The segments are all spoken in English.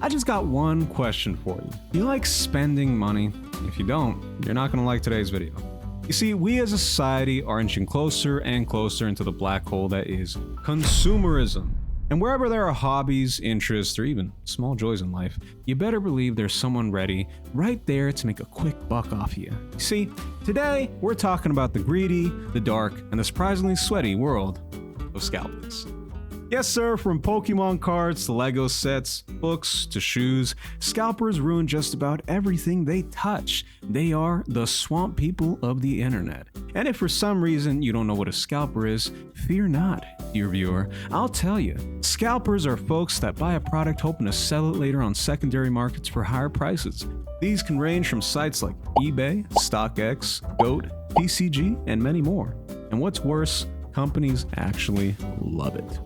I just got one question for you. Do you like spending money? If you don't, you're not going to like today's video. You see, we as a society are inching closer and closer into the black hole that is consumerism. And wherever there are hobbies, interests, or even small joys in life, you better believe there's someone ready right there to make a quick buck off you. You see, today we're talking about the greedy, the dark, and the surprisingly sweaty world of scalpers. Yes, sir, from Pokemon cards to Lego sets, books to shoes, scalpers ruin just about everything they touch. They are the swamp people of the internet. And if for some reason you don't know what a scalper is, fear not, dear viewer. I'll tell you. Scalpers are folks that buy a product hoping to sell it later on secondary markets for higher prices. These can range from sites like eBay, StockX, GOAT, PCG, and many more. And what's worse, companies actually love it.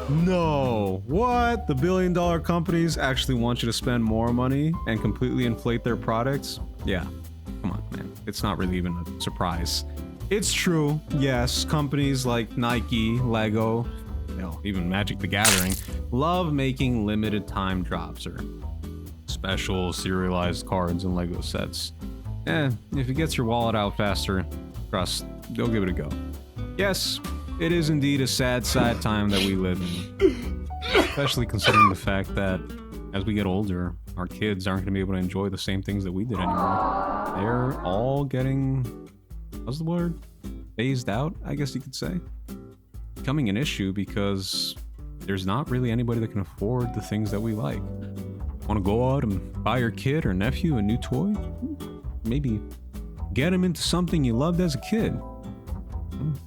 No, what? The billion-dollar companies actually want you to spend more money and completely inflate their products? Yeah, come on, man. It's not really even a surprise. It's true, yes, companies like Nike, Lego, even Magic the Gathering, love making limited time drops or special serialized cards and Lego sets. If it gets your wallet out faster, trust, they'll give it a go. Yes, it is indeed a sad time that we live in, especially considering the fact that as we get older, our kids aren't going to be able to enjoy the same things that we did anymore. They're all getting, what's the word? Phased out, I guess you could say. Becoming an issue because there's not really anybody that can afford the things that we like. Want to go out and buy your kid or nephew a new toy? Maybe get him into something you loved as a kid.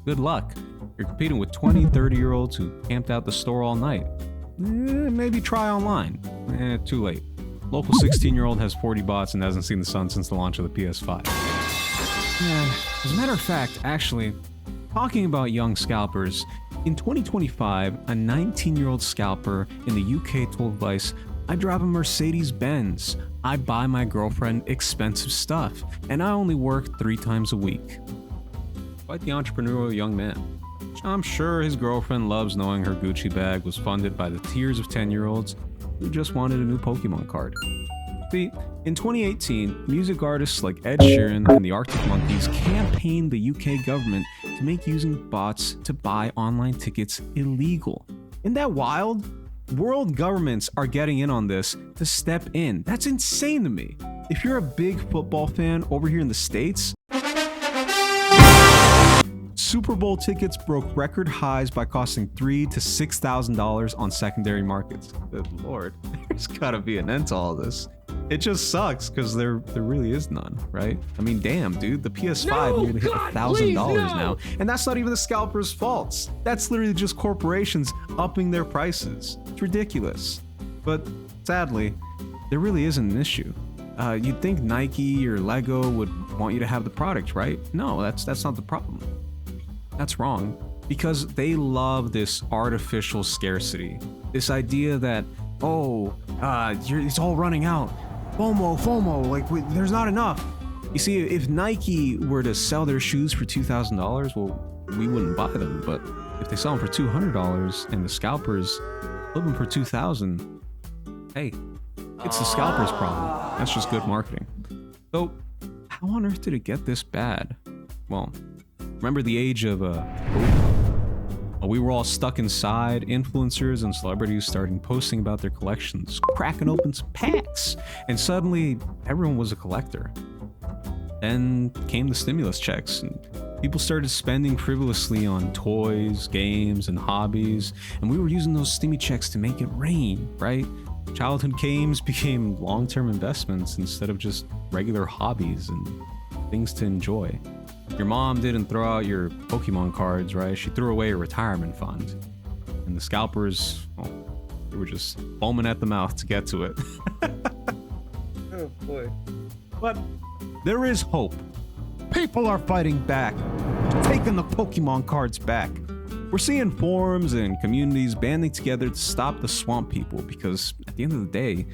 Good luck. You're competing with 20, 30-year-olds who camped out the store all night. Maybe try online. Too late. Local 16-year-old has 40 bots and hasn't seen the sun since the launch of the PS5. As a matter of fact, actually, talking about young scalpers, in 2025, a 19-year-old scalper in the UK told Vice, "I drive a Mercedes-Benz. I buy my girlfriend expensive stuff, and I only work 3 times a week." Quite the entrepreneurial young man. I'm sure his girlfriend loves knowing her Gucci bag was funded by the tears of 10-year-olds who just wanted a new Pokemon card. See, in 2018, music artists like Ed Sheeran and the Arctic Monkeys campaigned the UK government to make using bots to buy online tickets illegal. Isn't that wild? World governments are getting in on this to step in. That's insane to me. If you're a big football fan over here in the States, Super Bowl tickets broke record highs by costing $3,000 to $6,000 on secondary markets. Good lord, there's gotta be an end to all this. It just sucks because there really is none, right? I mean, damn, dude, the PS5 nearly hit $1,000 now, and that's not even the scalpers' faults. That's literally just corporations upping their prices. It's ridiculous. But sadly, there really isn't an issue. You'd think Nike or Lego would want you to have the product, right? No, that's not the problem. That's wrong, because they love this artificial scarcity. This idea that, it's all running out. FOMO, like there's not enough. You see, if Nike were to sell their shoes for $2,000, well, we wouldn't buy them. But if they sell them for $200 and the scalpers flip them for $2,000, hey, it's the scalpers' problem. That's just good marketing. So, how on earth did it get this bad? Well, remember the age of we were all stuck inside, influencers and celebrities starting posting about their collections, cracking open some packs, and suddenly everyone was a collector. Then came the stimulus checks, and people started spending frivolously on toys, games, and hobbies, and we were using those stimmy checks to make it rain, right? Childhood games became long-term investments instead of just regular hobbies and things to enjoy. Your mom didn't throw out your Pokemon cards, right? She threw away a retirement fund. And the scalpers, well, they were just foaming at the mouth to get to it. Oh boy. But there is hope. People are fighting back, taking the Pokemon cards back. We're seeing forums and communities banding together to stop the swamp people because at the end of the day,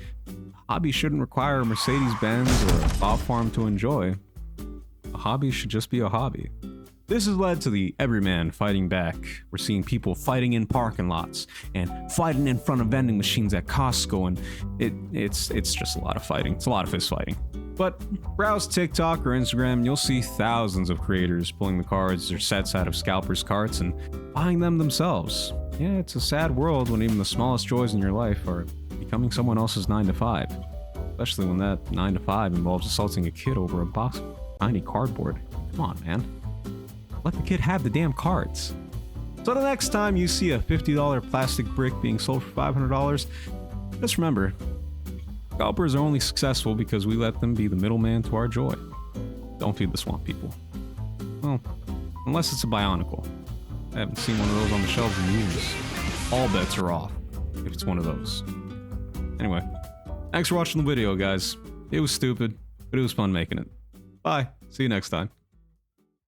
hobby shouldn't require a Mercedes-Benz or a bot farm to enjoy. A hobby should just be a hobby. This has led to the everyman fighting back. We're seeing people fighting in parking lots and fighting in front of vending machines at Costco, and it's just a lot of fighting. It's a lot of fist fighting. But browse TikTok or Instagram, and you'll see thousands of creators pulling the cards or sets out of scalpers' carts and buying them themselves. Yeah, it's a sad world when even the smallest joys in your life are becoming someone else's 9 to 5. Especially when that 9 to 5 involves assaulting a kid over a box of tiny cardboard. Come on, man. Let the kid have the damn cards. So the next time you see a $50 plastic brick being sold for $500, just remember, scalpers are only successful because we let them be the middleman to our joy. Don't feed the swamp people. Well, unless it's a Bionicle. I haven't seen one of those on the shelves in years. All bets are off if it's one of those. Anyway, thanks for watching the video, guys. It was stupid, but it was fun making it. Bye. See you next time.